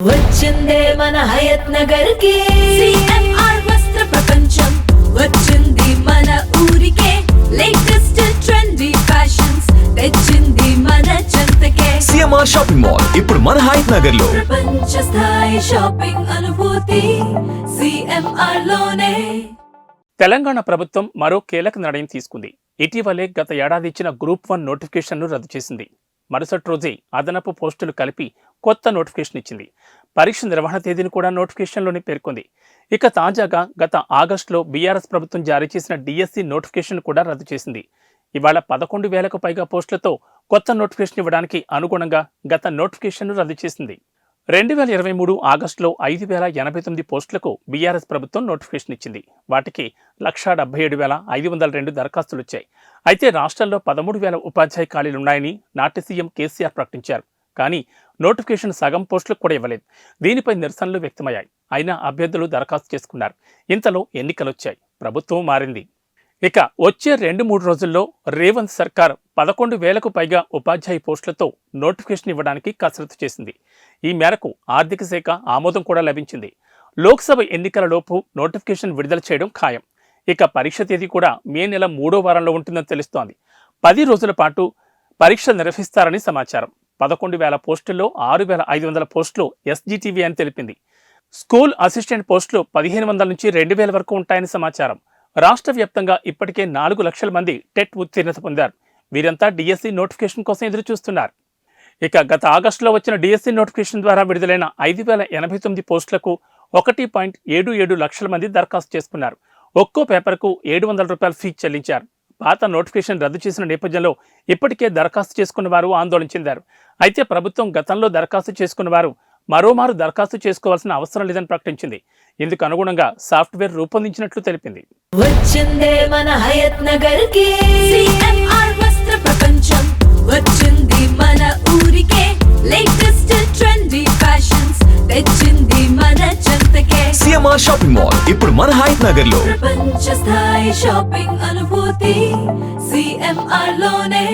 వచ్చిందే మన హయత్ నగర్ కి సిఎంఆర్ వస్త్ర ప్రపంచం వచ్చింది మన ఊరికే లేటెస్ట్ ట్రెండీ ఫ్యాషన్స్ తెచ్చింది మన చెంతకే సిఎంఆర్ షాపింగ్ మాల్ ఇప్పుడు మన హయత్ నగర్ లో ప్రపంచ స్థాయి షాపింగ్ అనుభూతి సిఎంఆర్ లోనే. తెలంగాణ ప్రభుత్వం మరో కీలక నిర్ణయం తీసుకుంది. ఇటీవలే గత ఏడాది ఇచ్చిన గ్రూప్ 1 నోటిఫికేషన్ను రద్దు చేసింది. మరుసటి రోజే అదనపు పోస్టులు కలిపి కొత్త నోటిఫికేషన్ ఇచ్చింది. పరీక్ష నిర్వహణ తేదీని కూడా నోటిఫికేషన్లోనే పేర్కొంది. ఇక తాజాగా గత ఆగస్టులో బీఆర్ఎస్ ప్రభుత్వం జారీ చేసిన డిఎస్సి నోటిఫికేషన్ కూడా రద్దు చేసింది. ఇవాళ 11,000కు పైగా పోస్టులతో కొత్త నోటిఫికేషన్ ఇవ్వడానికి అనుగుణంగా గత నోటిఫికేషన్ను రద్దు చేసింది. 2023 ఆగస్టులో 5,089 పోస్టులకు బీఆర్ఎస్ ప్రభుత్వం నోటిఫికేషన్ ఇచ్చింది. వాటికి 1,77,502 దరఖాస్తులు వచ్చాయి. అయితే రాష్ట్రంలో 13,000 ఉపాధ్యాయ ఖాళీలున్నాయని నాటి సీఎం కేసీఆర్ ప్రకటించారు. కానీ నోటిఫికేషన్ సగం పోస్టులకు కూడా ఇవ్వలేదు. దీనిపై నిరసనలు వ్యక్తమయ్యాయి. అయినా అభ్యర్థులు దరఖాస్తు చేసుకున్నారు. ఇంతలో ఎన్నికలొచ్చాయి. ప్రభుత్వం మారింది. ఇక వచ్చే 2-3 రోజుల్లో రేవంత్ సర్కార్ 11,000కు పైగా ఉపాధ్యాయ పోస్టులతో నోటిఫికేషన్ ఇవ్వడానికి కసరత్తు చేసింది. ఈ మేరకు ఆర్థిక శాఖ ఆమోదం కూడా లభించింది. లోక్సభ ఎన్నికలలోపు నోటిఫికేషన్ విడుదల చేయడం ఖాయం. ఇక పరీక్ష తేదీ కూడా మే నెల 3వ వారంలో ఉంటుందని తెలుస్తోంది. 10 రోజుల పాటు పరీక్ష నిర్వహిస్తారని సమాచారం. 11,000 పోస్టుల్లో 6,500 పోస్టులు ఎస్జిటివి అని తెలిపింది. స్కూల్ అసిస్టెంట్ పోస్టులు 1,500 నుంచి 2,000 వరకు ఉంటాయని సమాచారం. రాష్ట్ర వ్యాప్తంగా ఇప్పటికే 4 లక్షల మంది టెట్ ఉత్తీర్ణత పొందారు. వీరంతా డిఎస్సి నోటిఫికేషన్ కోసం ఎదురు చూస్తున్నారు. ఇక గత ఆగస్టులో వచ్చిన డిఎస్సి నోటిఫికేషన్ ద్వారా విడుదలైన 5,089 పోస్టులకు 1.77 లక్షల మంది దరఖాస్తు చేసుకున్నారు. ఒక్కో పేపర్కు ₹700 ఫీజు చెల్లించారు. పాత నోటిఫికేషన్ రద్దు చేసిన నేపథ్యంలో ఇప్పటికే దరఖాస్తు చేసుకున్న వారు ఆందోళన చెందారు. అయితే ప్రభుత్వం గతంలో దరఖాస్తు చేసుకున్న వారు మరోమారు దరఖాస్తు చేసుకోవాల్సిన అవసరం లేదని ప్రకటించింది. ఇందుకు అనుగుణంగా సాఫ్ట్వేర్ రూపొందించినట్లు తెలిపింది. వచ్చిందే మన హయత్ నగర్ కి సిఎంఆర్ వస్త్ర ప్రపంచం వచ్చింది మన ఊరికే లేటెస్ట్ ట్రెండీ ఫ్యాషన్స్ తెచ్చింది మన చెంతకే సిఎంఆర్ షాపింగ్ మాల్ ఇప్పుడు మన హయత్ నగర్ లో ప్రపంచ స్థాయి షాపింగ్ అనుభూతి సిఎంఆర్ లోనే.